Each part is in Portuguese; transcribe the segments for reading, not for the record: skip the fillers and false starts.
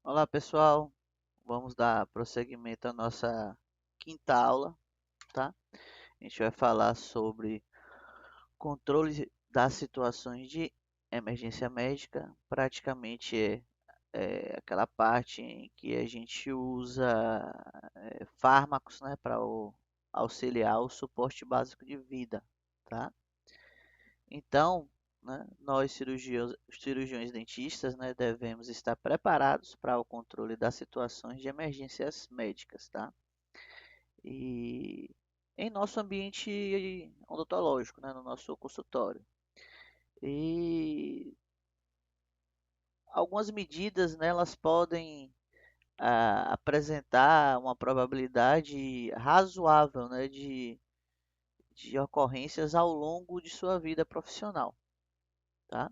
Olá pessoal, vamos dar prosseguimento à nossa quinta aula, tá? A gente vai falar sobre controle das situações de emergência médica. Praticamente é aquela parte em que a gente usa fármacos, né, para auxiliar o suporte básico de vida, tá? Então, né, nós cirurgiões dentistas, né, devemos estar preparados para o controle das situações de emergências médicas, tá? E em nosso ambiente odontológico, né, no nosso consultório. E algumas medidas, né, elas podem apresentar uma probabilidade razoável, né, de ocorrências ao longo de sua vida profissional, tá?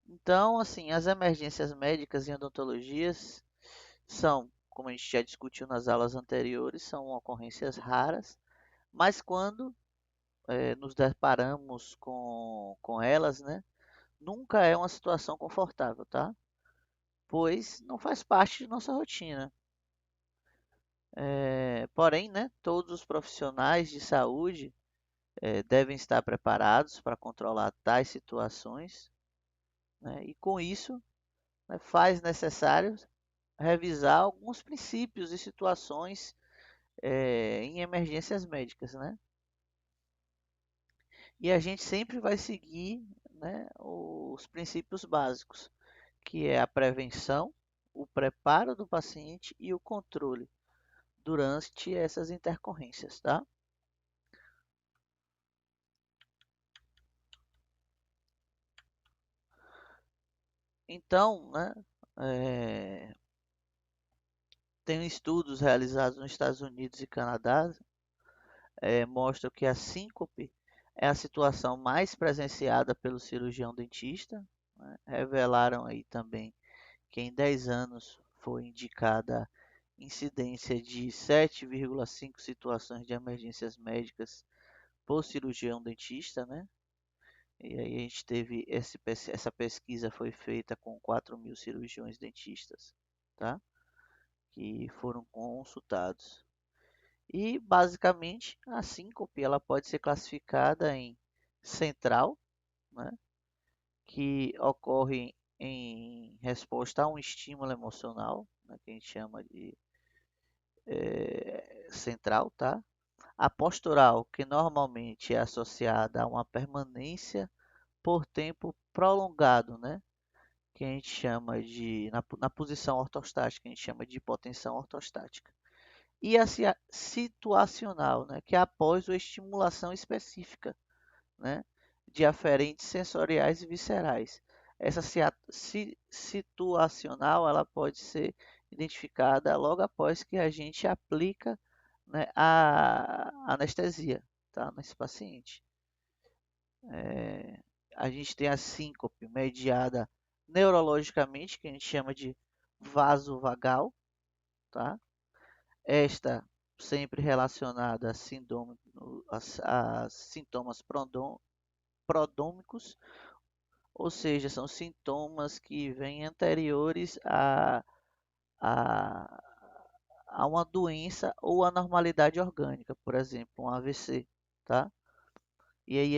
Então, assim, as emergências médicas em odontologias são, como a gente já discutiu nas aulas anteriores, são ocorrências raras, mas quando nos deparamos com elas, né, nunca é uma situação confortável, tá? Pois não faz parte de nossa rotina. Porém, né, todos os profissionais de saúde devem estar preparados para controlar tais situações, né, e com isso, né, faz necessário revisar alguns princípios e situações em emergências médicas, né? E a gente sempre vai seguir, né, os princípios básicos, que é a prevenção, o preparo do paciente e o controle durante essas intercorrências, tá? Então, né, é, tem estudos realizados nos Estados Unidos e Canadá mostram que a síncope é a situação mais presenciada pelo cirurgião dentista, né? Revelaram aí também que em 10 anos foi indicada incidência de 7,5 situações de emergências médicas por cirurgião dentista, né? E aí a gente teve essa pesquisa foi feita com 4.000 cirurgiões dentistas, tá? Que foram consultados. E basicamente a síncope ela pode ser classificada em central, né? Que ocorre em resposta a um estímulo emocional, né? Que a gente chama de central, tá? A postural, que normalmente é associada a uma permanência por tempo prolongado, né? Que a gente chama de, na posição ortostática, a gente chama de hipotensão ortostática. E a situacional, né? Que é após a estimulação específica, né? De aferentes sensoriais e viscerais. Essa situacional ela pode ser identificada logo após que a gente aplica, né, a anestesia, tá, nesse paciente. É, a gente tem a síncope mediada neurologicamente, que a gente chama de vasovagal, tá? Esta sempre relacionada a sintomas prodômicos, ou seja, são sintomas que vêm anteriores a, a uma doença ou anormalidade orgânica, por exemplo, um AVC, tá? E aí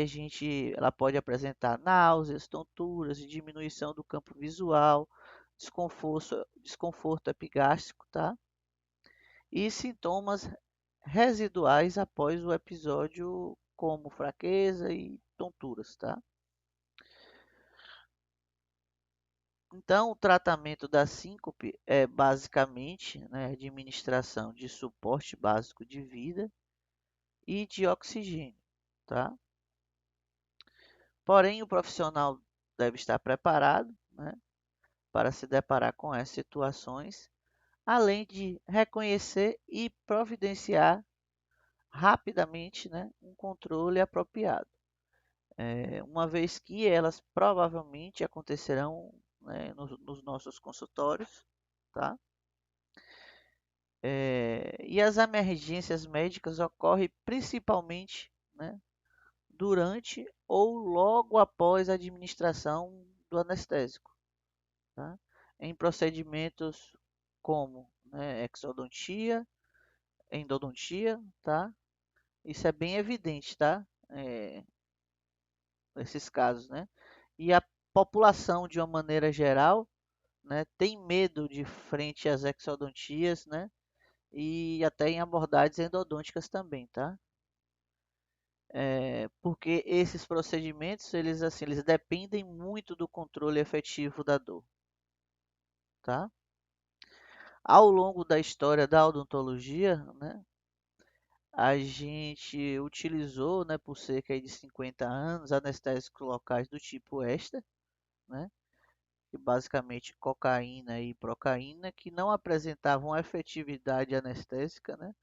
ela pode apresentar náuseas, tonturas, diminuição do campo visual, desconforto epigástrico, tá? E sintomas residuais após o episódio, como fraqueza e tonturas, tá? Então, o tratamento da síncope é basicamente, né, administração de suporte básico de vida e de oxigênio, tá? Porém, o profissional deve estar preparado, né, para se deparar com essas situações, além de reconhecer e providenciar rapidamente, né, um controle apropriado, uma vez que elas provavelmente acontecerão, né, nos nossos consultórios, tá? E as emergências médicas ocorrem principalmente, né, durante ou logo após a administração do anestésico, tá? em procedimentos como, né, exodontia, endodontia, tá? Isso é bem evidente, tá? Nesses casos, né? E a população, de uma maneira geral, né, tem medo de frente às exodontias, né? E até em abordagens endodônticas também, tá? Porque esses procedimentos, eles assim, eles dependem muito do controle efetivo da dor, tá? Ao longo da história da odontologia, né, a gente utilizou, né, por cerca de 50 anos, anestésicos locais do tipo Éster, né, que basicamente cocaína e procaína, que não apresentavam efetividade anestésica, né,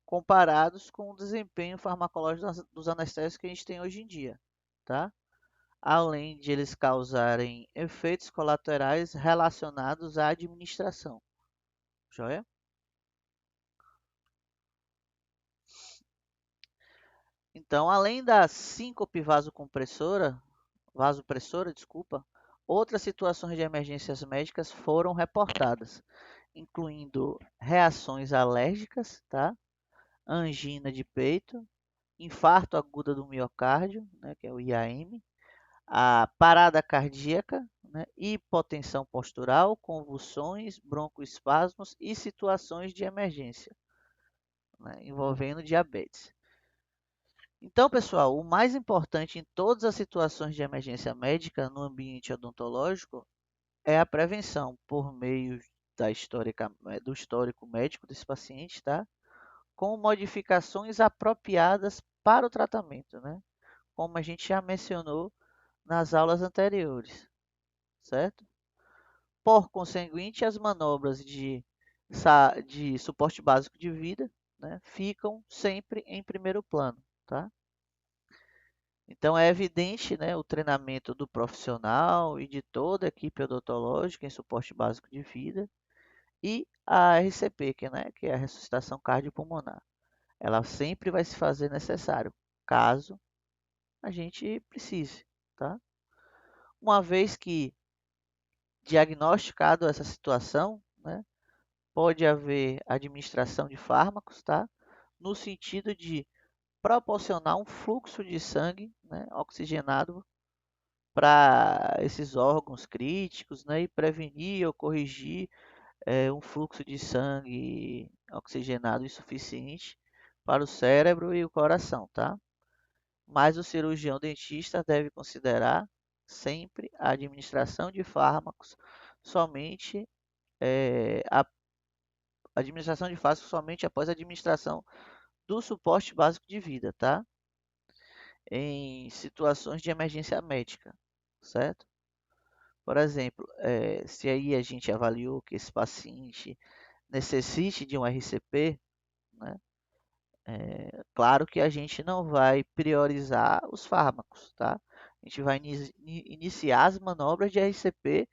comparados com o desempenho farmacológico dos anestésicos que a gente tem hoje em dia, tá? Além de eles causarem efeitos colaterais relacionados à administração, joia? Então, além da síncope vasopressora, desculpa, outras situações de emergências médicas foram reportadas, incluindo reações alérgicas, tá? Angina de peito, infarto agudo do miocárdio, né, que é o IAM, a parada cardíaca, né, hipotensão postural, convulsões, broncoespasmos e situações de emergência, né, envolvendo diabetes. Então, pessoal, o mais importante em todas as situações de emergência médica no ambiente odontológico é a prevenção por meio do histórico médico desse paciente, tá? Com modificações apropriadas para o tratamento, né? Como a gente já mencionou nas aulas anteriores, certo? Por conseguinte, as manobras de suporte básico de vida, né, ficam sempre em primeiro plano, tá? Então é evidente, né, o treinamento do profissional e de toda a equipe odontológica em suporte básico de vida e a RCP, que é a ressuscitação cardiopulmonar. Ela sempre vai se fazer necessário, caso a gente precise, tá? Uma vez que diagnosticado essa situação, né, pode haver administração de fármacos, tá? No sentido de proporcionar um fluxo de sangue, né, oxigenado para esses órgãos críticos, né, e prevenir ou corrigir um fluxo de sangue oxigenado insuficiente para o cérebro e o coração, tá? Mas o cirurgião dentista deve considerar sempre a administração de fármacos somente a administração de fármacos somente após a administração do suporte básico de vida, tá? Em situações de emergência médica, certo? Por exemplo, se aí a gente avaliou que esse paciente necessite de um RCP, né? Claro que a gente não vai priorizar os fármacos, tá? A gente vai iniciar as manobras de RCP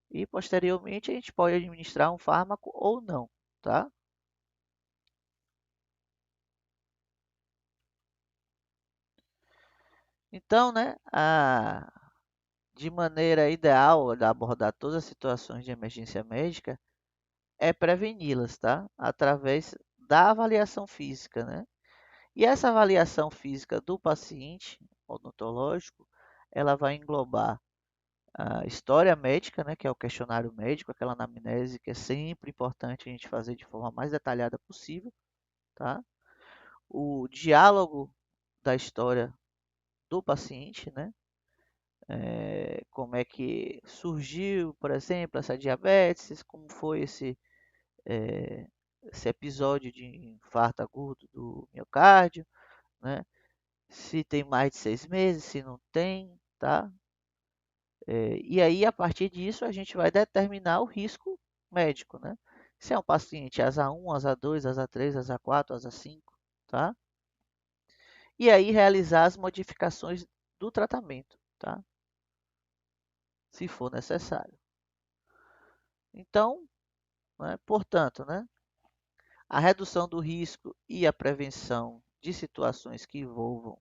e posteriormente a gente pode administrar um fármaco ou não, tá? Então, né, de maneira ideal de abordar todas as situações de emergência médica é preveni-las, tá? Através da avaliação física, né? E essa avaliação física do paciente odontológico, ela vai englobar a história médica, né, que é o questionário médico, aquela anamnese que é sempre importante a gente fazer de forma mais detalhada possível, tá? O diálogo da história do paciente, né? Como é que surgiu, por exemplo, essa diabetes, como foi eh, esse episódio de infarto agudo do miocárdio, né? Se tem mais de 6 meses, se não tem, tá? E aí, a partir disso, a gente vai determinar o risco médico, né? Se é um paciente ASA1, ASA2, ASA3, ASA4, ASA5, tá? E aí realizar as modificações do tratamento, tá? Se for necessário. Então, né, portanto, né, a redução do risco e a prevenção de situações que envolvam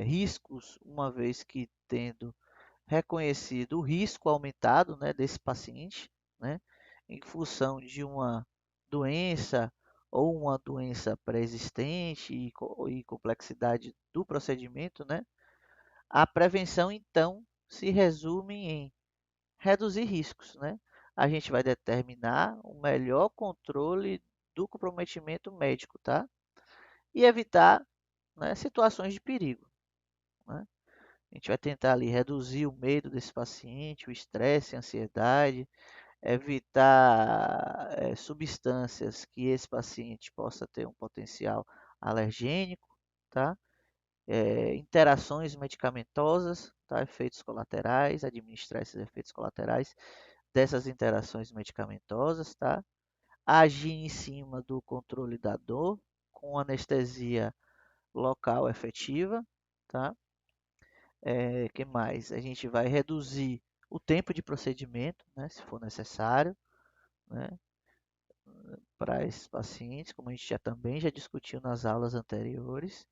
riscos, uma vez que tendo reconhecido o risco aumentado, né, desse paciente, né, em função de uma doença ou uma doença pré-existente e complexidade do procedimento, né, a prevenção então se resume em reduzir riscos, né? A gente vai determinar o melhor controle do comprometimento médico, tá? E evitar, né, situações de perigo, né? A gente vai tentar ali reduzir o medo desse paciente, o estresse, a ansiedade, evitar substâncias que esse paciente possa ter um potencial alergênico, tá? Interações medicamentosas, tá? Efeitos colaterais, administrar esses efeitos colaterais dessas interações medicamentosas, tá? Agir em cima do controle da dor com anestesia local efetiva, tá? Que mais? A gente vai reduzir o tempo de procedimento, né, se for necessário, né, para esses pacientes, como a gente já discutiu nas aulas anteriores,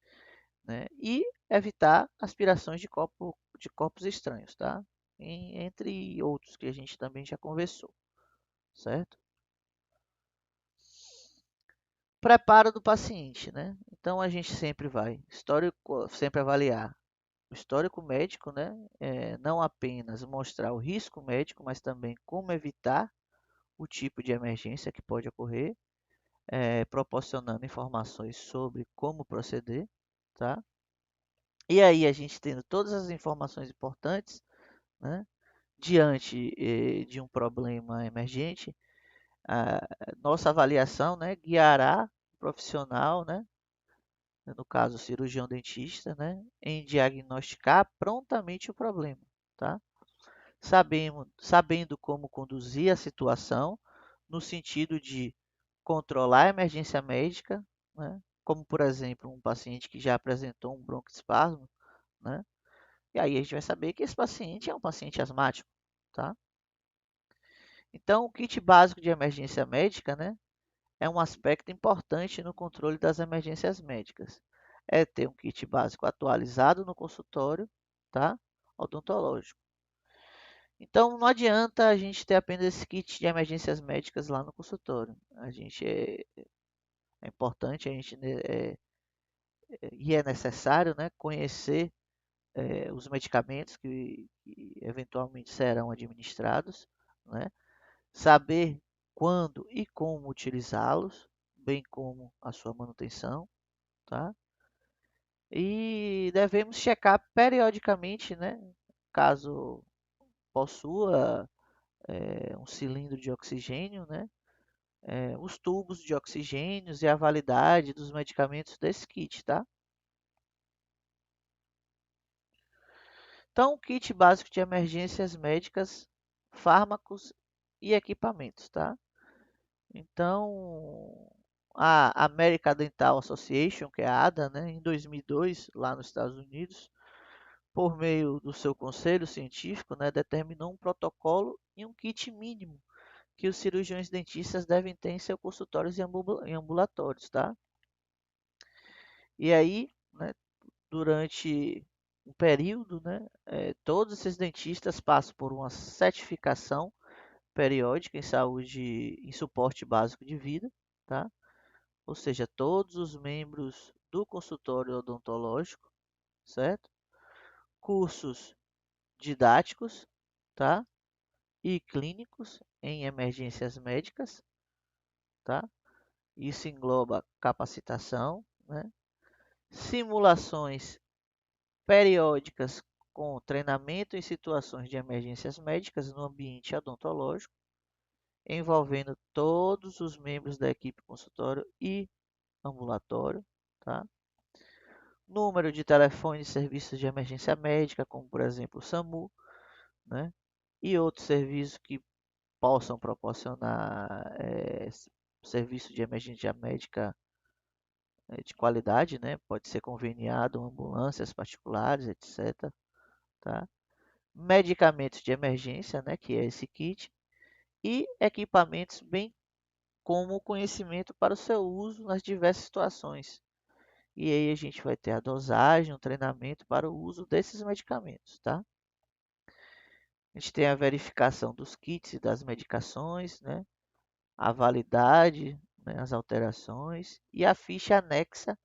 né, e evitar aspirações de corpos estranhos, tá? Entre outros que a gente também já conversou, certo? Preparo do paciente, né? Então a gente sempre vai sempre avaliar o histórico médico, né? Não apenas mostrar o risco médico, mas também como evitar o tipo de emergência que pode ocorrer, proporcionando informações sobre como proceder, tá? E aí a gente tendo todas as informações importantes, né? Diante de um problema emergente, a nossa avaliação, né, guiará o profissional, né, no caso o cirurgião dentista, né, em diagnosticar prontamente o problema, tá? Sabendo como conduzir a situação no sentido de controlar a emergência médica, né, como por exemplo um paciente que já apresentou um broncoespasmo, né, e aí a gente vai saber que esse paciente é um paciente asmático, tá? Então o kit básico de emergência médica, né, é um aspecto importante no controle das emergências médicas. É ter um kit básico atualizado no consultório, tá? Odontológico. Então, não adianta a gente ter apenas esse kit de emergências médicas lá no consultório. É importante, e é necessário, né, conhecer os medicamentos que eventualmente serão administrados, né? Saber quando e como utilizá-los, bem como a sua manutenção, tá? E devemos checar periodicamente, né? Caso possua um cilindro de oxigênio, né? Os tubos de oxigênio e a validade dos medicamentos desse kit, tá? Então, o kit básico de emergências médicas, fármacos e equipamentos, tá? Então, a American Dental Association, que é a ADA, né, em 2002, lá nos Estados Unidos, por meio do seu conselho científico, né, determinou um protocolo e um kit mínimo que os cirurgiões dentistas devem ter em seus consultórios e em ambulatórios, tá? E aí, né, durante um período, né, todos esses dentistas passam por uma certificação periódica em saúde, em suporte básico de vida, tá? Ou seja, todos os membros do consultório odontológico, certo? Cursos didáticos, tá? E clínicos em emergências médicas, tá? Isso engloba capacitação, né? Simulações periódicas com treinamento em situações de emergências médicas no ambiente odontológico, envolvendo todos os membros da equipe consultório e ambulatório, tá? Número de telefone de serviços de emergência médica, como por exemplo o SAMU, né? E outros serviços que possam proporcionar serviço de emergência médica de qualidade, né? Pode ser conveniado, ambulâncias particulares, etc. Tá? Medicamentos de emergência, né? Que é esse kit, e equipamentos, bem como conhecimento para o seu uso nas diversas situações. E aí a gente vai ter a dosagem, o treinamento para o uso desses medicamentos, tá? A gente tem a verificação dos kits e das medicações, né? A validade, né? As alterações e a ficha anexa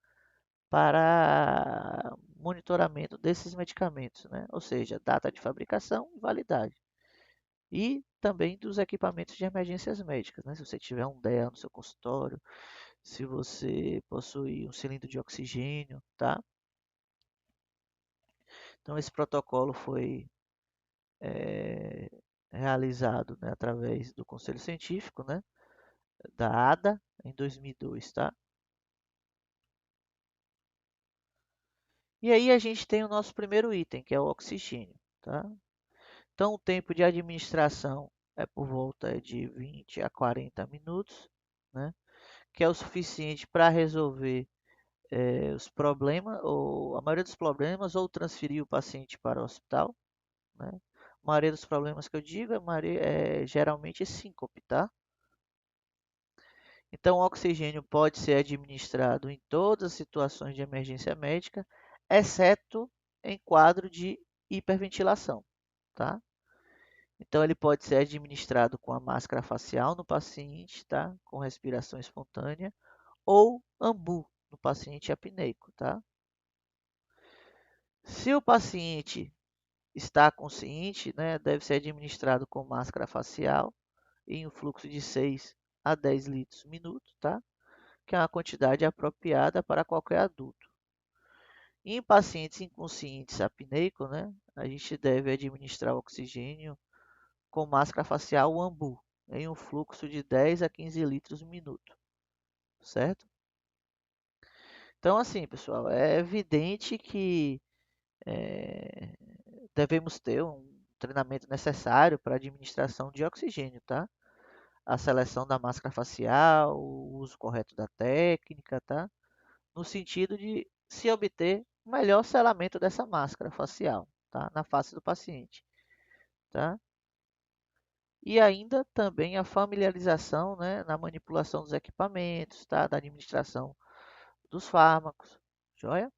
para monitoramento desses medicamentos, né? Ou seja, data de fabricação e validade. E também dos equipamentos de emergências médicas, né? Se você tiver um DEA no seu consultório, se você possui um cilindro de oxigênio, tá? Então esse protocolo foi eh, realizado, né, através do Conselho Científico, né, da ADA em 2002, tá? E aí a gente tem o nosso primeiro item, que é o oxigênio, tá? Então o tempo de administração é por volta de 20 a 40 minutos, né? Que é o suficiente para resolver os problemas, ou a maioria dos problemas, ou transferir o paciente para o hospital, né? A maioria dos problemas que eu digo é geralmente síncope, tá? Então, o oxigênio pode ser administrado em todas as situações de emergência médica, exceto em quadro de hiperventilação, tá? Então, ele pode ser administrado com a máscara facial no paciente, tá? Com respiração espontânea, ou ambu no paciente apneico, tá? Se o paciente está consciente, né, deve ser administrado com máscara facial em um fluxo de 6 a 10 litros por minuto, tá? Que é uma quantidade apropriada para qualquer adulto. Em pacientes inconscientes apneicos, né, a gente deve administrar oxigênio com máscara facial AMBU, em um fluxo de 10 a 15 litros por minuto, certo? Então, assim, pessoal, é evidente que é, devemos ter um treinamento necessário para a administração de oxigênio, tá? A seleção da máscara facial, o uso correto da técnica, tá? No sentido de se obter o melhor selamento dessa máscara facial, tá? Na face do paciente, tá? E ainda também a familiarização, né, na manipulação dos equipamentos, tá? Da administração dos fármacos, joia?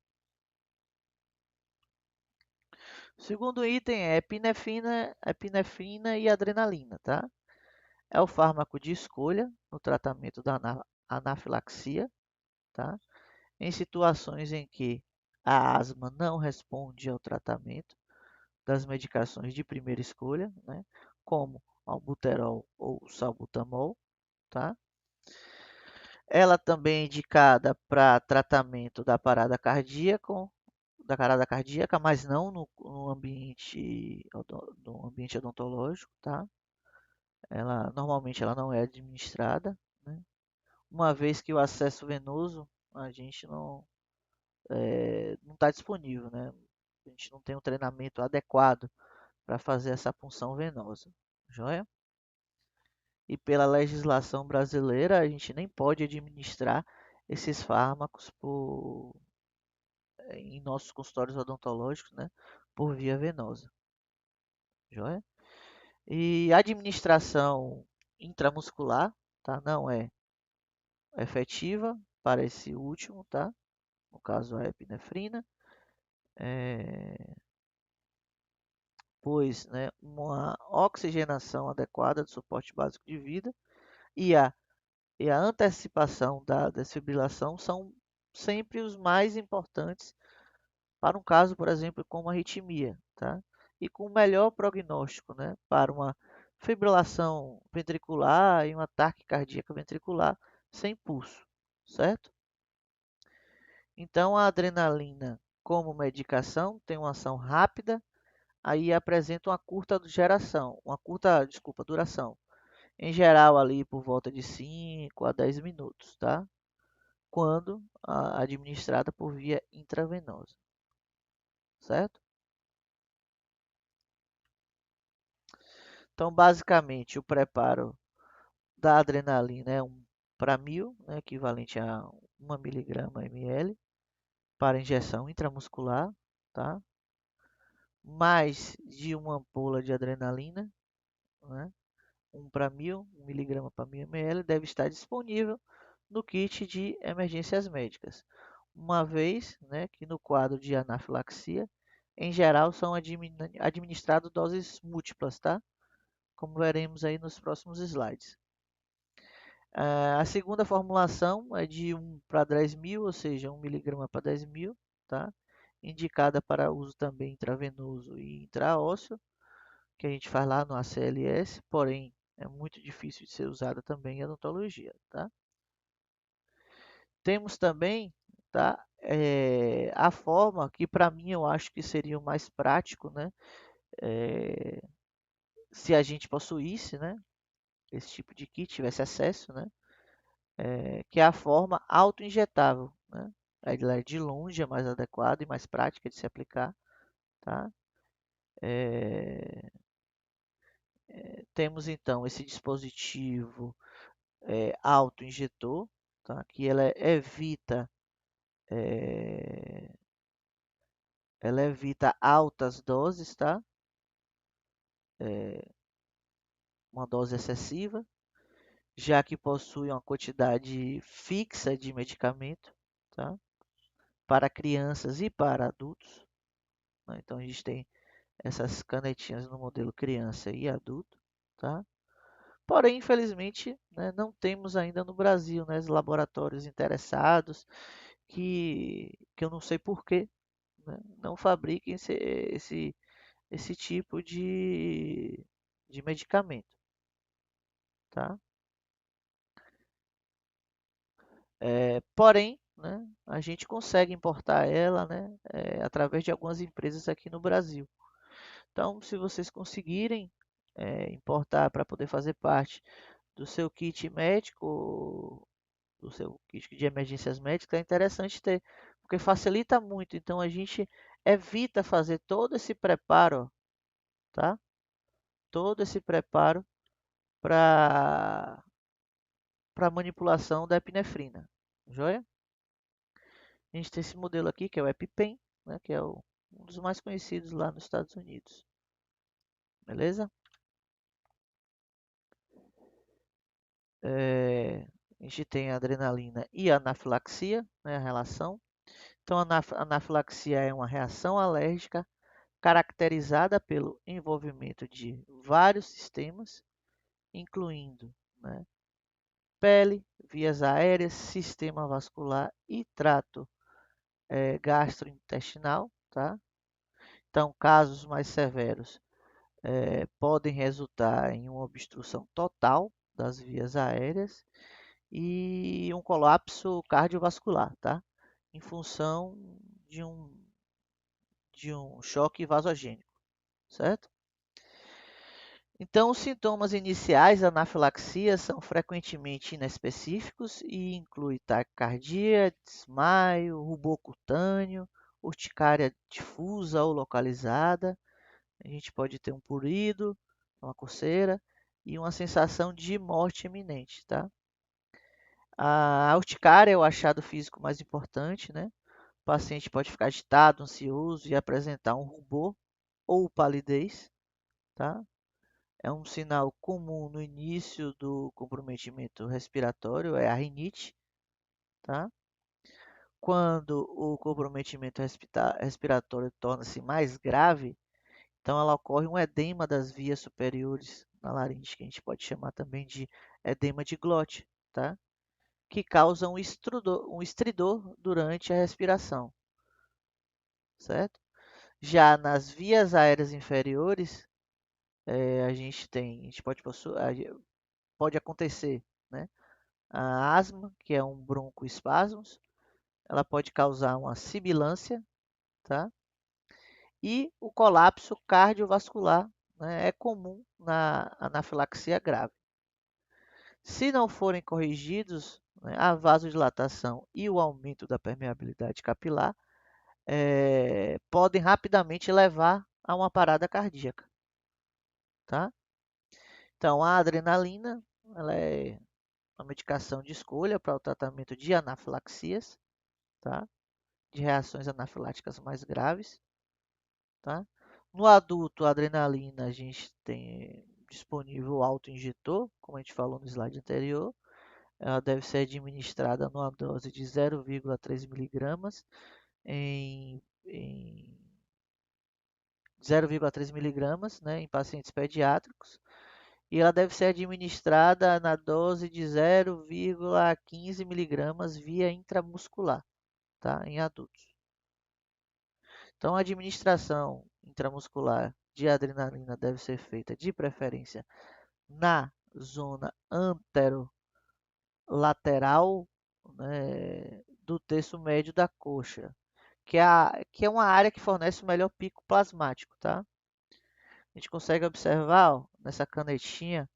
O segundo item é epinefrina e adrenalina, tá? É o fármaco de escolha no tratamento da anafilaxia, tá? Em situações em que a asma não responde ao tratamento das medicações de primeira escolha, né? Como albuterol ou salbutamol, tá? Ela também é indicada para tratamento da parada cardíaca, mas não no ambiente odontológico, tá? Normalmente ela não é administrada, né? Uma vez que o acesso venoso a gente não está disponível, né? A gente não tem um treinamento adequado para fazer essa punção venosa, joia? E pela legislação brasileira, a gente nem pode administrar esses fármacos em nossos consultórios odontológicos, né? Por via venosa, joia? E a administração intramuscular, tá? Não é efetiva para esse último, tá? No caso, a epinefrina, é, pois, né, uma oxigenação adequada do suporte básico de vida e a antecipação da desfibrilação são sempre os mais importantes para um caso, por exemplo, como arritmia, tá? E com melhor prognóstico, né, para uma fibrilação ventricular e um ataque cardíaco ventricular sem pulso, certo? Então, a adrenalina, como medicação, tem uma ação rápida, aí apresenta uma curta duração. Em geral, ali por volta de 5 a 10 minutos, tá? Quando administrada por via intravenosa, certo? Então, basicamente, o preparo da adrenalina é um para 1000, né, equivalente a 1 miligrama ml, para injeção intramuscular, tá? Mais de uma ampola de adrenalina, né? 1 para 1000, 1 miligrama para 1000 ml, deve estar disponível no kit de emergências médicas. Uma vez, né, que no quadro de anafilaxia em geral, são administradas doses múltiplas, tá? Como veremos aí nos próximos slides. A segunda formulação é de 1 para 10.000, ou seja, 1 miligrama para 10.000, tá? Indicada para uso também intravenoso e intraósseo, que a gente faz lá no ACLS, porém é muito difícil de ser usada também em odontologia, tá? Temos também, tá, a forma que para mim eu acho que seria o mais prático, né? É, se a gente possuísse, né, esse tipo de kit, tivesse acesso, né? Que é a forma auto-injetável, né? Ela é de longe é mais adequada e mais prática de se aplicar, tá? É, temos então esse dispositivo auto-injetor, tá? Que é, ela evita altas doses, tá? É, uma dose excessiva, já que possui uma quantidade fixa de medicamento, tá? Para crianças e para adultos, né? Então a gente tem essas canetinhas no modelo criança e adulto, tá? Porém, infelizmente, né, não temos ainda no Brasil, né, os laboratórios interessados que eu não sei por quê, né, não fabriquem esse tipo de medicamento, tá? Porém, né, a gente consegue importar ela, né, através de algumas empresas aqui no Brasil. Então, se vocês conseguirem importar para poder fazer parte do seu kit médico, do seu kit de emergências médicas, é interessante ter, porque facilita muito. Então a gente evita fazer todo esse preparo, tá? Todo esse preparo para manipulação da epinefrina, joia? A gente tem esse modelo aqui que é o EpiPen, né? Que é um dos mais conhecidos lá nos Estados Unidos, beleza? A gente tem a adrenalina e a anafilaxia, né? A relação. Então, a anafilaxia é uma reação alérgica caracterizada pelo envolvimento de vários sistemas, incluindo, né, pele, vias aéreas, sistema vascular e trato gastrointestinal, tá? Então, casos mais severos podem resultar em uma obstrução total das vias aéreas e um colapso cardiovascular, tá? Em função de um, de um choque vasogênico, certo? Então, os sintomas iniciais da anafilaxia são frequentemente inespecíficos e incluem taquicardia, desmaio, rubor cutâneo, urticária difusa ou localizada. A gente pode ter um prurido, uma coceira e uma sensação de morte iminente, tá? A urticária é o achado físico mais importante, né? O paciente pode ficar agitado, ansioso e apresentar um rubor ou palidez, tá? É um sinal comum no início do comprometimento respiratório, é a rinite, tá? Quando o comprometimento respiratório torna-se mais grave, então ela ocorre um edema das vias superiores na laringe, que a gente pode chamar também de edema de glote, tá? Que causa um estridor durante a respiração, certo? Já nas vias aéreas inferiores, a gente pode acontecer, né? A asma, que é um broncoespasmos, ela pode causar uma sibilância, tá? E o colapso cardiovascular, né, é comum na anafilaxia grave. Se não forem corrigidos, né, a vasodilatação e o aumento da permeabilidade capilar podem rapidamente levar a uma parada cardíaca, tá? Então, a adrenalina, ela é uma medicação de escolha para o tratamento de anafilaxias, tá? De reações anafiláticas mais graves, tá? No adulto, a adrenalina, a gente tem disponível o autoinjetor, como a gente falou no slide anterior. Ela deve ser administrada numa dose de 0,3 miligramas em 0,3 miligramas, né, em pacientes pediátricos, e ela deve ser administrada na dose de 0,15 miligramas via intramuscular, tá, em adultos. Então, a administração intramuscular de adrenalina deve ser feita de preferência na zona anterolateral, né, do terço médio da coxa, que é uma área que fornece o melhor pico plasmático, tá? A gente consegue observar, ó, nessa canetinha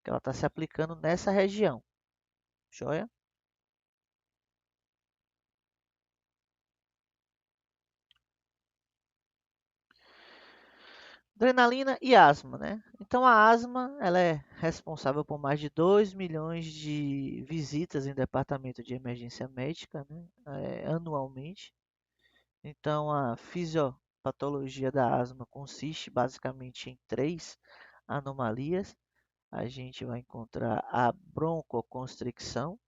que ela está se aplicando nessa região, joia? Adrenalina e asma, né? Então a asma, ela é responsável por mais de 2 milhões de visitas em departamento de emergência médica, né? Anualmente. Então a fisiopatologia da asma consiste basicamente em três anomalias. A gente vai encontrar a broncoconstricção,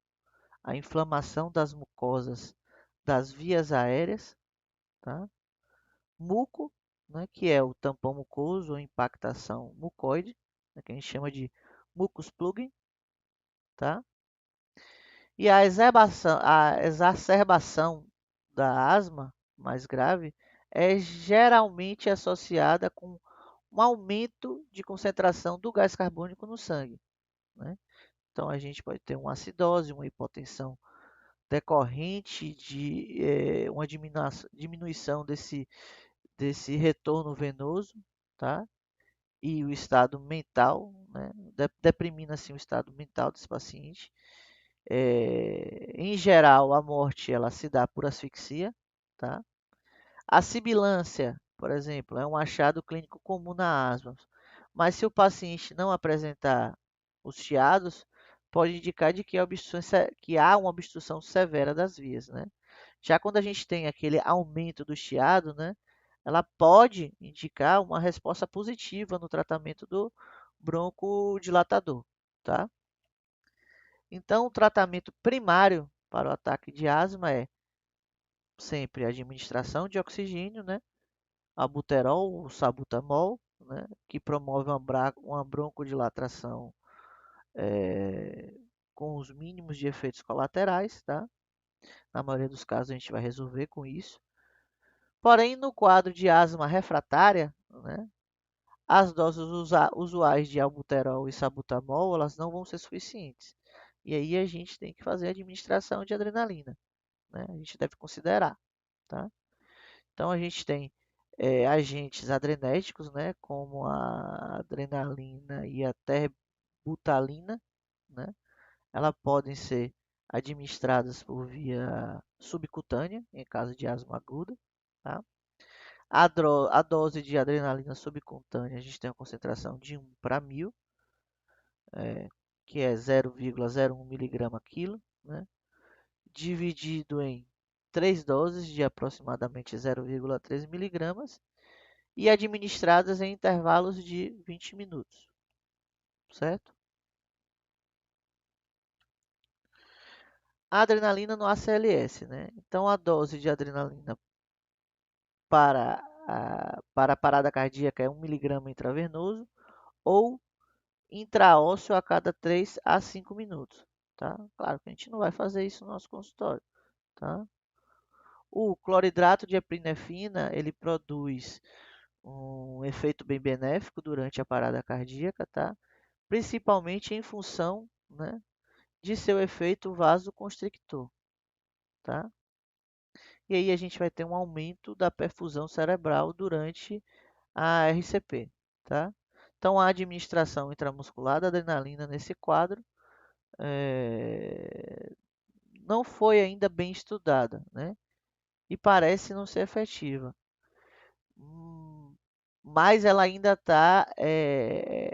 a inflamação das mucosas das vias aéreas, tá? Muco, né, que é o tampão mucoso ou impactação mucoide, né, que a gente chama de mucus plugin, tá? E a exacerbação da asma mais grave é geralmente associada com um aumento de concentração do gás carbônico no sangue, né? Então a gente pode ter uma acidose, uma hipotensão decorrente de uma diminuição desse retorno venoso, tá? E o estado mental, né? Deprimindo assim o estado mental desse paciente. Em geral, a morte ela se dá por asfixia, tá? A sibilância, por exemplo, é um achado clínico comum na asma, mas se o paciente não apresentar os chiados, pode indicar de que, que há uma obstrução severa das vias, né? Já quando a gente tem aquele aumento do chiado, né, ela pode indicar uma resposta positiva no tratamento do broncodilatador, tá? Então, o tratamento primário para o ataque de asma é sempre a administração de oxigênio, né? Albuterol ou salbutamol, né? Que promove uma broncodilatação com os mínimos de efeitos colaterais, tá? Na maioria dos casos a gente vai resolver com isso. Porém, no quadro de asma refratária, né, as doses usuais de albuterol e salbutamol elas não vão ser suficientes. E aí a gente tem que fazer a administração de adrenalina, né? A gente deve considerar, tá? Então a gente tem agentes adrenérgicos, né, como a adrenalina e a terbutalina, né? Elas podem ser administradas por via subcutânea, em caso de asma aguda, tá? A dose de adrenalina subcutânea, a gente tem uma concentração de 1 para 1000, é, que é 0,01 miligrama quilo, né? Dividido em 3 doses de aproximadamente 0,3 miligramas e administradas em intervalos de 20 minutos, certo? A adrenalina no ACLS, né? Então, a dose de adrenalina para a parada cardíaca é 1 miligrama intravenoso ou intraósseo a cada 3 a 5 minutos, tá? Claro que a gente não vai fazer isso no nosso consultório, tá? O cloridrato de epinefrina, ele produz um efeito bem benéfico durante a parada cardíaca, tá? Principalmente em função, né, de seu efeito vasoconstrictor, tá? E aí a gente vai ter um aumento da perfusão cerebral durante a RCP, tá? Então a administração intramuscular da adrenalina nesse quadro não foi ainda bem estudada, né? E parece não ser efetiva. Mas ela ainda está,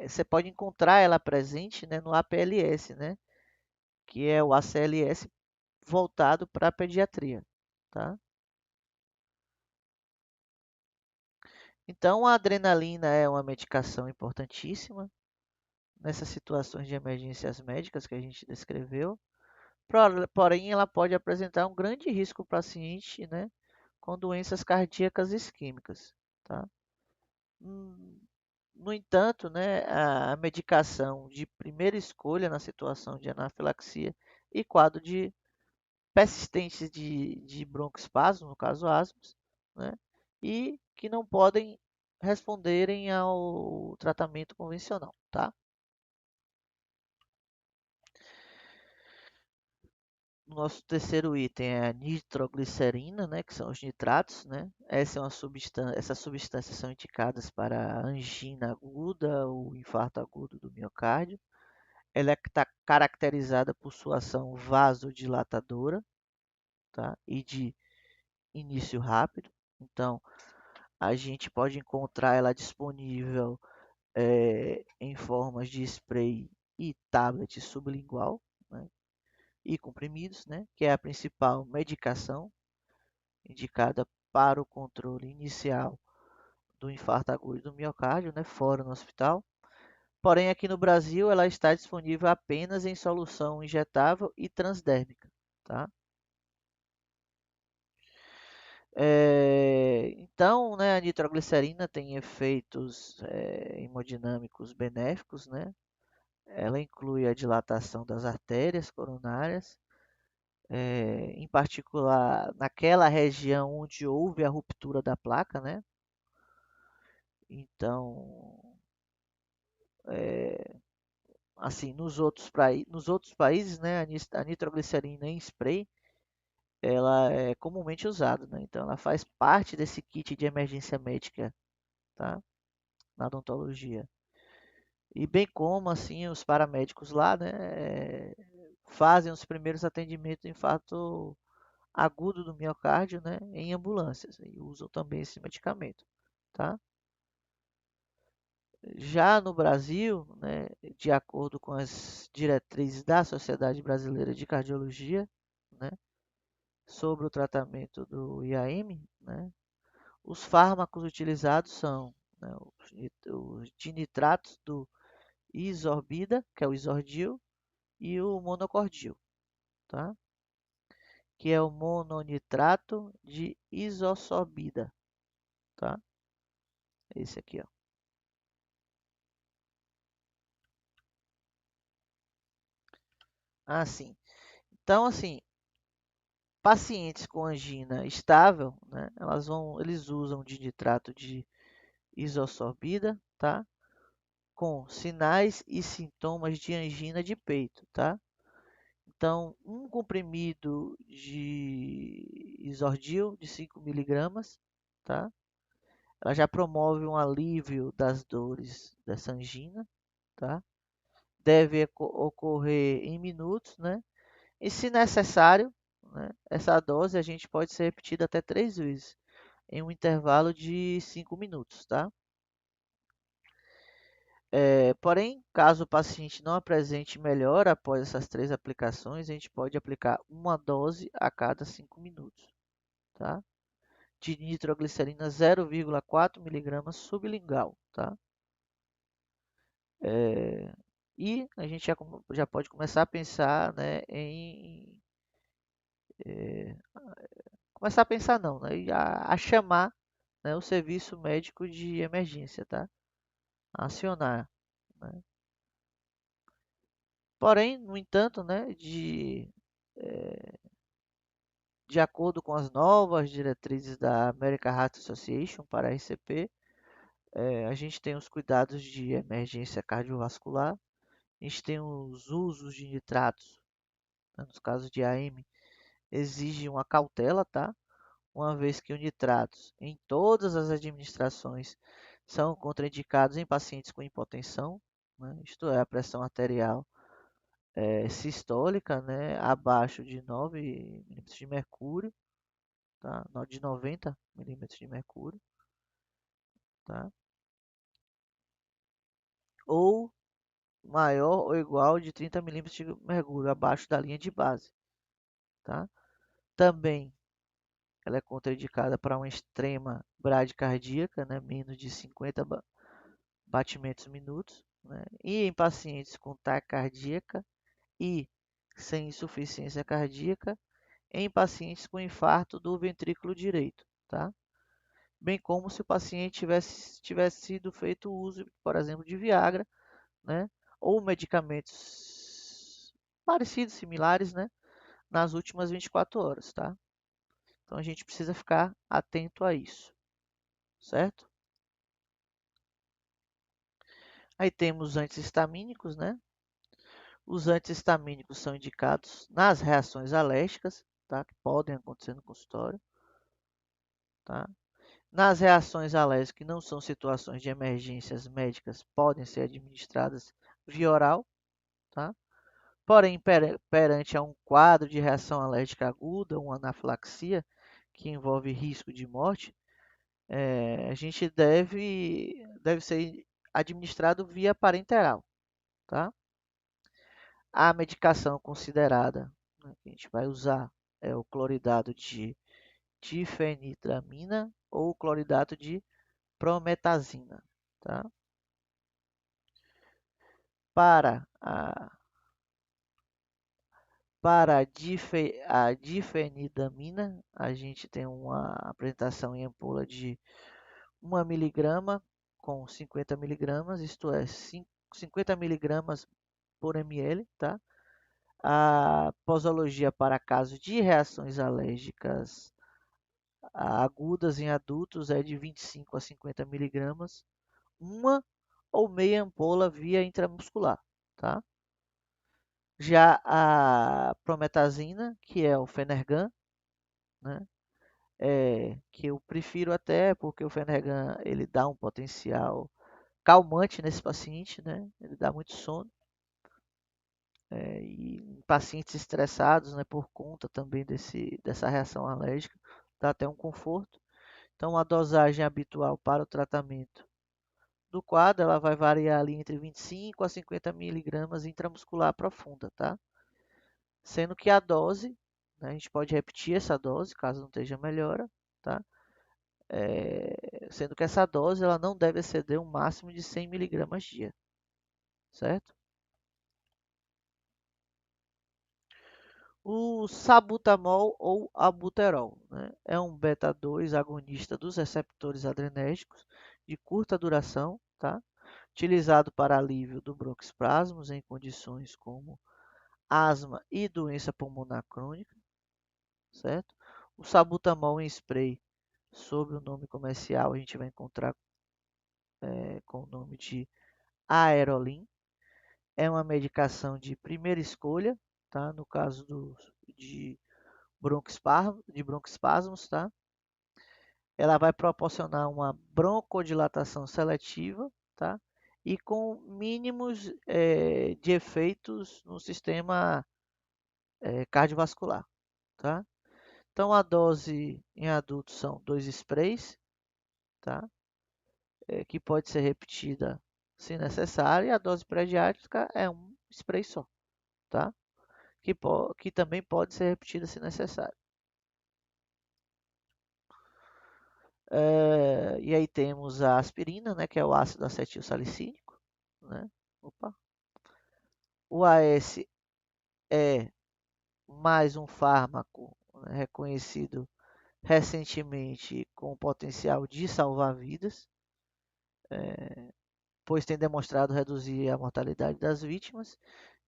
você pode encontrar ela presente, né, no APLS, né? Que é o ACLS voltado para a pediatria, tá? Então, a adrenalina é uma medicação importantíssima nessas situações de emergências médicas que a gente descreveu. Porém, ela pode apresentar um grande risco para o paciente, né, com doenças cardíacas isquêmicas, tá? Hum, No entanto, né, a medicação de primeira escolha na situação de anafilaxia e quadro de persistentes de broncoespasmo, no caso asmas, né, e que não podem responderem ao tratamento convencional, tá? O nosso terceiro item é a nitroglicerina, né, que são os nitratos, né? Essas substâncias são indicadas para angina aguda ou infarto agudo do miocárdio. Ela está caracterizada por sua ação vasodilatadora, tá? E de início rápido. Então, a gente pode encontrar ela disponível em formas de spray e tablet sublingual, né? E comprimidos, né? Que é a principal medicação indicada para o controle inicial do infarto agudo do miocárdio, né? Fora no hospital. Porém, aqui no Brasil, ela está disponível apenas em solução injetável e transdérmica, tá? Então, né, a nitroglicerina tem efeitos hemodinâmicos benéficos, né? Ela inclui a dilatação das artérias coronárias, em particular naquela região onde houve a ruptura da placa, né? Então, assim, nos outros países, né, a nitroglicerina em spray, ela é comumente usada, né? Então, ela faz parte desse kit de emergência médica, tá? Na odontologia. E bem como assim os paramédicos lá, né, fazem os primeiros atendimentos de infarto agudo do miocárdio, né, em ambulâncias e usam também esse medicamento, tá? Já no Brasil, né, de acordo com as diretrizes da Sociedade Brasileira de Cardiologia, né, sobre o tratamento do IAM, né, os fármacos utilizados são, né, os dinitratos do isorbida, que é o isordil, e o monocordil, tá? Que é o mononitrato de isosorbida, tá? Esse aqui, ó. Assim, então assim, pacientes com angina estável, né? Eles usam de nitrato de isosorbida, tá? Com sinais e sintomas de angina de peito, tá? Então, um comprimido de isordil de 5 miligramas, tá? Ela já promove um alívio das dores dessa angina, tá? Deve ocorrer em minutos, né? E se necessário, né, essa dose a gente pode ser repetida até 3 vezes, em um intervalo de 5 minutos, tá? Porém, caso o paciente não apresente melhora após essas 3 aplicações, a gente pode aplicar uma dose a cada 5 minutos, tá? De nitroglicerina 0,4 miligramas sublingual, tá? É, e a gente já pode começar a pensar, né, é, começar a pensar não, né, e a chamar, né, o serviço médico de emergência, tá? A acionar, né? Porém, no entanto, né, de acordo com as novas diretrizes da American Heart Association para a RCP, a gente tem os cuidados de emergência cardiovascular, a gente tem os usos de nitratos, né, nos casos de AM, exige uma cautela, tá? Uma vez que os nitratos em todas as administrações são contraindicados em pacientes com hipotensão, né? Isto é, a pressão arterial sistólica, né? Abaixo de 9 milímetros de mercúrio, tá? De 90 milímetros de mercúrio, tá? Ou maior ou igual de 30 milímetros de mercúrio abaixo da linha de base, tá? Também ela é contraindicada para uma extrema bradicardíaca, né? Menos de 50 batimentos minutos, né? E em pacientes com taquicardíaca e sem insuficiência cardíaca, em pacientes com infarto do ventrículo direito, tá? bem como se o paciente tivesse sido feito uso, por exemplo, de Viagra, né, ou medicamentos parecidos, similares, né, nas últimas 24 horas, tá? Então a gente precisa ficar atento a isso, certo? Aí temos os antihistamínicos, né? Os antihistamínicos são indicados nas reações alérgicas, tá? Que podem acontecer no consultório, tá? Nas reações alérgicas que não são situações de emergências médicas, podem ser administradas via oral, tá? Porém, perante a um quadro de reação alérgica aguda, uma anafilaxia, que envolve risco de morte, a gente deve ser administrado via parenteral, tá? A medicação considerada, né, que a gente vai usar é o cloridato de difenidramina ou cloridato de prometazina, tá? Para a, para a difenidramina, a gente tem uma apresentação em ampola de 1 miligrama com 50 miligramas, isto é, 50 miligramas por ml, tá? A posologia para casos de reações alérgicas agudas em adultos é de 25 a 50 miligramas, uma ou meia ampola via intramuscular, tá? Já a prometazina, que é o Fenergan, né? Que eu prefiro até porque o Fenergan ele dá um potencial calmante nesse paciente, né? Ele dá muito sono. E em pacientes estressados, né, por conta também dessa reação alérgica, dá até um conforto. Então, a dosagem habitual para o tratamento do quadro, ela vai variar ali entre 25 a 50 miligramas intramuscular profunda, tá? Sendo que a dose, né, a gente pode repetir essa dose, caso não esteja melhora, tá? Sendo que essa dose, ela não deve exceder um máximo de 100 miligramas dia, certo? O sabutamol ou albuterol, né, é um beta-2 agonista dos receptores adrenérgicos de curta duração, tá? Utilizado para alívio do broncoespasmos em condições como asma e doença pulmonar crônica, certo? O sabutamol em spray, sob o nome comercial, a gente vai encontrar com o nome de Aerolin. É uma medicação de primeira escolha, tá? No caso de broncoespasmos, tá? Ela vai proporcionar uma broncodilatação seletiva, tá? E com mínimos de efeitos no sistema cardiovascular, tá? Então a dose em adultos são 2 sprays, tá? Que pode ser repetida se necessário, e a dose prediátrica é um spray só, tá? Que também pode ser repetida se necessário. E aí temos a aspirina, né, que é o ácido acetilsalicílico, né? Opa. O AS é mais um fármaco, né, reconhecido recentemente com o potencial de salvar vidas, pois tem demonstrado reduzir a mortalidade das vítimas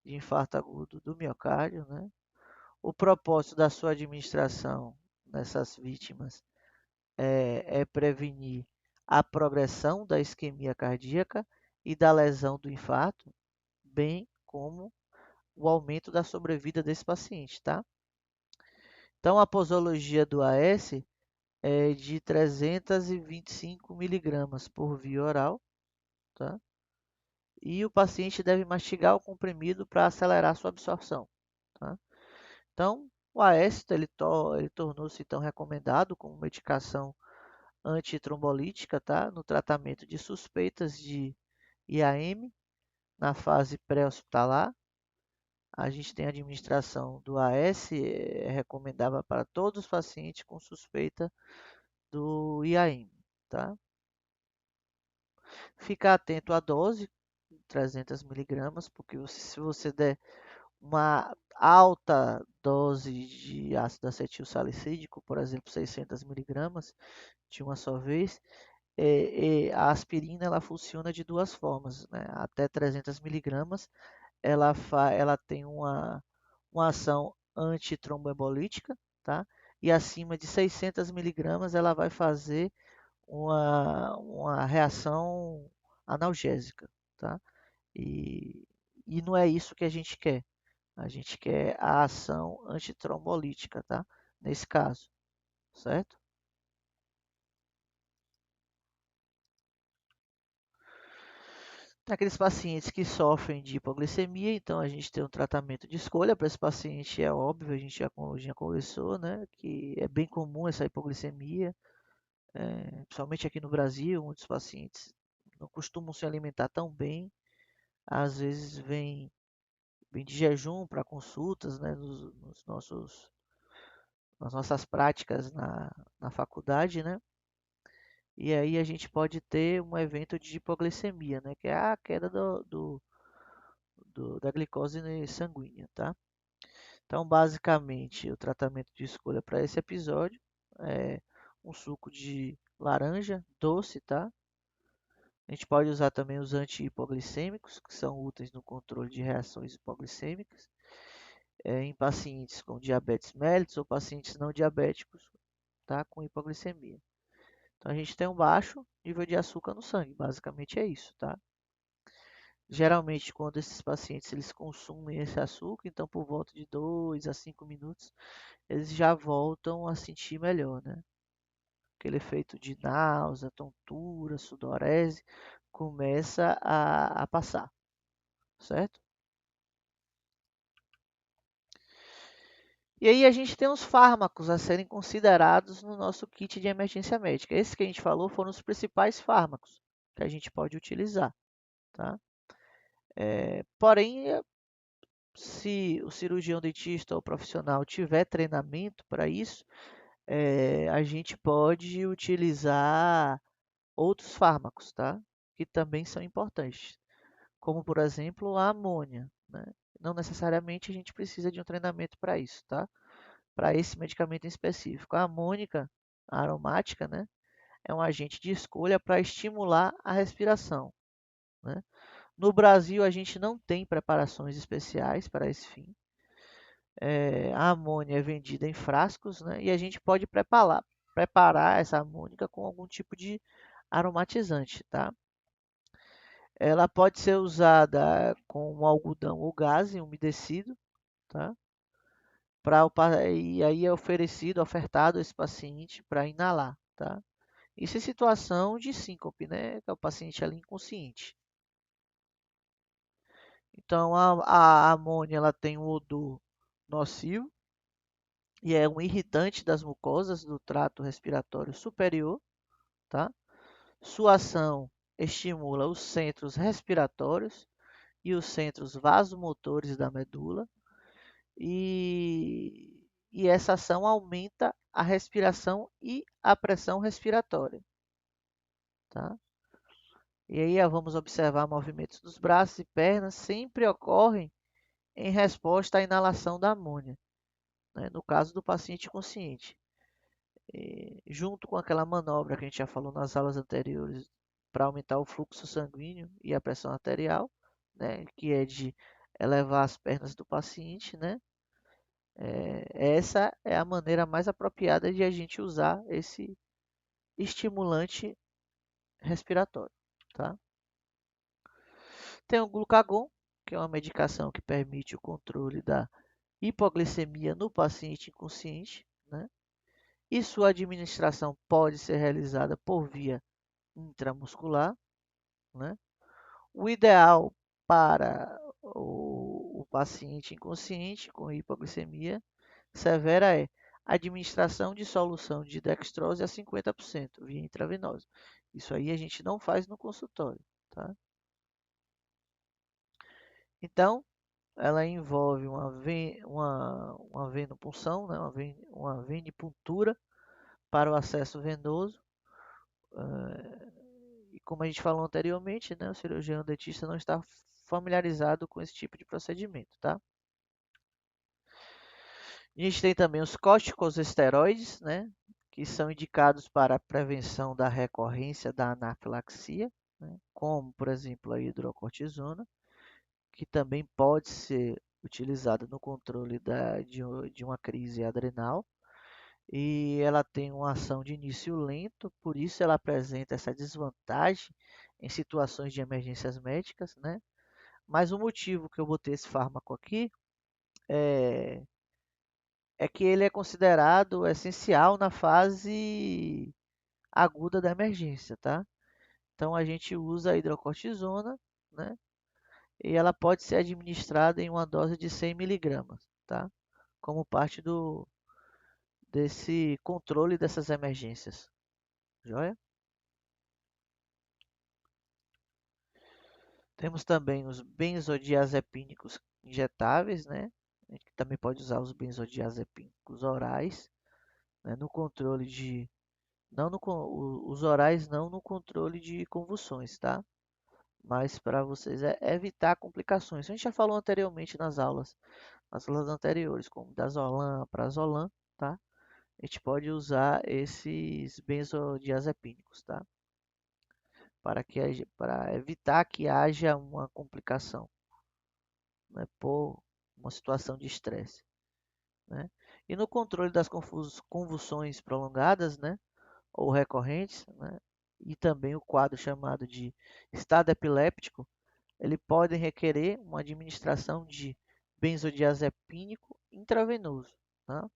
de infarto agudo do miocárdio, né? O propósito da sua administração nessas vítimas é prevenir a progressão da isquemia cardíaca e da lesão do infarto, bem como o aumento da sobrevida desse paciente, tá? Então, a posologia do AS é de 325 miligramas por via oral, tá? E o paciente deve mastigar o comprimido para acelerar sua absorção, tá? Então, o AS ele tornou-se então recomendado como medicação antitrombolítica, tá? No tratamento de suspeitas de IAM na fase pré-hospitalar. A gente tem a administração do AS, recomendável para todos os pacientes com suspeita do IAM, tá? Ficar atento à dose, 300 miligramas, porque se você der uma alta dose de ácido acetil salicílico, por exemplo, 600 miligramas de uma só vez, a aspirina ela funciona de duas formas, né? Até 300 miligramas, ela tem uma ação antitromboembolítica, tá? E acima de 600 miligramas, ela vai fazer uma reação analgésica, tá? E, e não é isso que a gente quer. A gente quer a ação antitrombolítica, tá? Nesse caso, certo? Tem aqueles pacientes que sofrem de hipoglicemia, então a gente tem um tratamento de escolha para esse paciente, é óbvio, a gente já conversou, né? Que é bem comum essa hipoglicemia, principalmente aqui no Brasil, muitos pacientes não costumam se alimentar tão bem, às vezes vem de jejum para consultas, né? Nas nossas práticas na faculdade, né? E aí a gente pode ter um evento de hipoglicemia, né? Que é a queda da glicose sanguínea, tá? Então, basicamente, o tratamento de escolha para esse episódio é um suco de laranja doce, tá? A gente pode usar também os anti-hipoglicêmicos, que são úteis no controle de reações hipoglicêmicas, em pacientes com diabetes mellitus ou pacientes não diabéticos, tá? Com hipoglicemia. Então, a gente tem um baixo nível de açúcar no sangue, basicamente é isso, tá? Geralmente, quando esses pacientes eles consumem esse açúcar, então por volta de 2 a 5 minutos, eles já voltam a sentir melhor, né? Aquele efeito de náusea, tontura, sudorese começa a passar, certo? E aí a gente tem os fármacos a serem considerados no nosso kit de emergência médica. Esses que a gente falou foram os principais fármacos que a gente pode utilizar, tá? Porém, se o cirurgião dentista ou profissional tiver treinamento para isso, a gente pode utilizar outros fármacos, tá? Que também são importantes, como por exemplo a amônia, né? Não necessariamente a gente precisa de um treinamento para isso, tá? Para esse medicamento em específico. A amônica aromática, né? É um agente de escolha para estimular a respiração, né? No Brasil, a gente não tem preparações especiais para esse fim. A amônia é vendida em frascos, né? E a gente pode preparar essa amônica com algum tipo de aromatizante, tá? Ela pode ser usada com um algodão ou gás umedecido, tá? E aí é ofertado a esse paciente para inalar, tá? Isso em situação de síncope, né? Que é o paciente ali inconsciente. Então a amônia ela tem um odor nocivo e é um irritante das mucosas do trato respiratório superior, tá? Sua ação estimula os centros respiratórios e os centros vasomotores da medula e essa ação aumenta a respiração e a pressão respiratória, tá? E aí vamos observar movimentos dos braços e pernas sempre ocorrem em resposta à inalação da amônia, né? No caso do paciente consciente. Junto com aquela manobra que a gente já falou nas aulas anteriores para aumentar o fluxo sanguíneo e a pressão arterial, né? Que é de elevar as pernas do paciente, né? Essa é a maneira mais apropriada de a gente usar esse estimulante respiratório, tá? Tem o glucagon, que é uma medicação que permite o controle da hipoglicemia no paciente inconsciente, né? E sua administração pode ser realizada por via intramuscular, né? O ideal para o paciente inconsciente com hipoglicemia severa é administração de solução de dextrose a 50% via intravenosa. Isso aí a gente não faz no consultório, tá? Então, ela envolve uma venopunção, né? Uma venipuntura para o acesso venoso. E como a gente falou anteriormente, né? O cirurgião dentista não está familiarizado com esse tipo de procedimento, tá? A gente tem também os corticosteroides, né, que são indicados para a prevenção da recorrência da anafilaxia, né, como, por exemplo, a hidrocortisona, que também pode ser utilizada no controle de uma crise adrenal. E ela tem uma ação de início lento, por isso ela apresenta essa desvantagem em situações de emergências médicas, né? Mas o motivo que eu botei esse fármaco aqui é, é que ele é considerado essencial na fase aguda da emergência, tá? Então a gente usa a hidrocortisona, né? E ela pode ser administrada em uma dose de 100 miligramas, tá? Como parte desse controle dessas emergências, joia? Temos também os benzodiazepínicos injetáveis, né? A gente também pode usar os benzodiazepínicos orais, né? No controle de, não no, os orais não no controle de convulsões, tá? Mas para vocês evitar complicações. A gente já falou anteriormente nas aulas anteriores, como dazolam, prazolam, tá? A gente pode usar esses benzodiazepínicos, tá? Para evitar que haja uma complicação, né, por uma situação de estresse, né? E no controle das convulsões prolongadas, né, ou recorrentes, né, e também o quadro chamado de estado epiléptico, ele pode requerer uma administração de benzodiazepínico intravenoso, tá?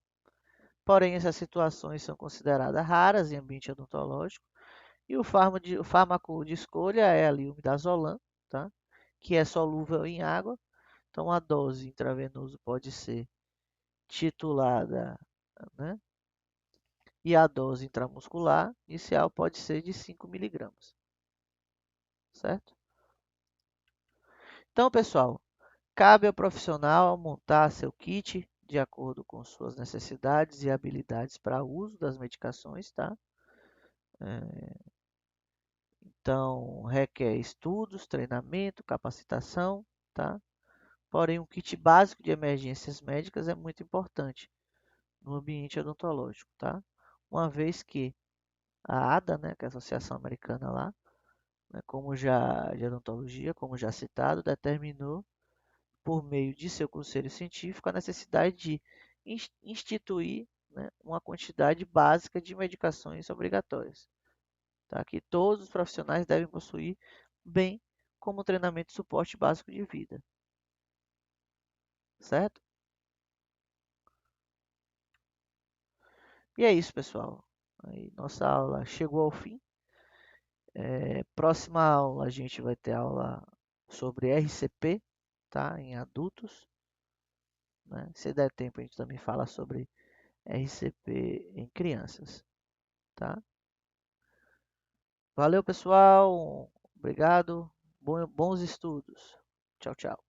Porém, essas situações são consideradas raras em ambiente odontológico e o fármaco de escolha é ali o midazolam, tá? Que é solúvel em água. Então, a dose intravenosa pode ser titulada, né? E a dose intramuscular inicial pode ser de 5 miligramas, certo? Então, pessoal, cabe ao profissional montar seu kit de acordo com suas necessidades e habilidades para o uso das medicações, tá? Então, requer estudos, treinamento, capacitação, tá? Porém, um kit básico de emergências médicas é muito importante no ambiente odontológico, tá? Uma vez que a ADA, né, que é a Associação Americana lá, né, como já de odontologia, como já citado, determinou por meio de seu conselho científico a necessidade de instituir, né, uma quantidade básica de medicações obrigatórias, tá? Que todos os profissionais devem possuir, bem como treinamento e suporte básico de vida, certo? E é isso, pessoal. Aí, nossa aula chegou ao fim. Próxima aula a gente vai ter aula sobre RCP, tá? Em adultos, né? Se der tempo a gente também fala sobre RCP em crianças, tá? Valeu, pessoal. Obrigado. Bons estudos. Tchau, tchau.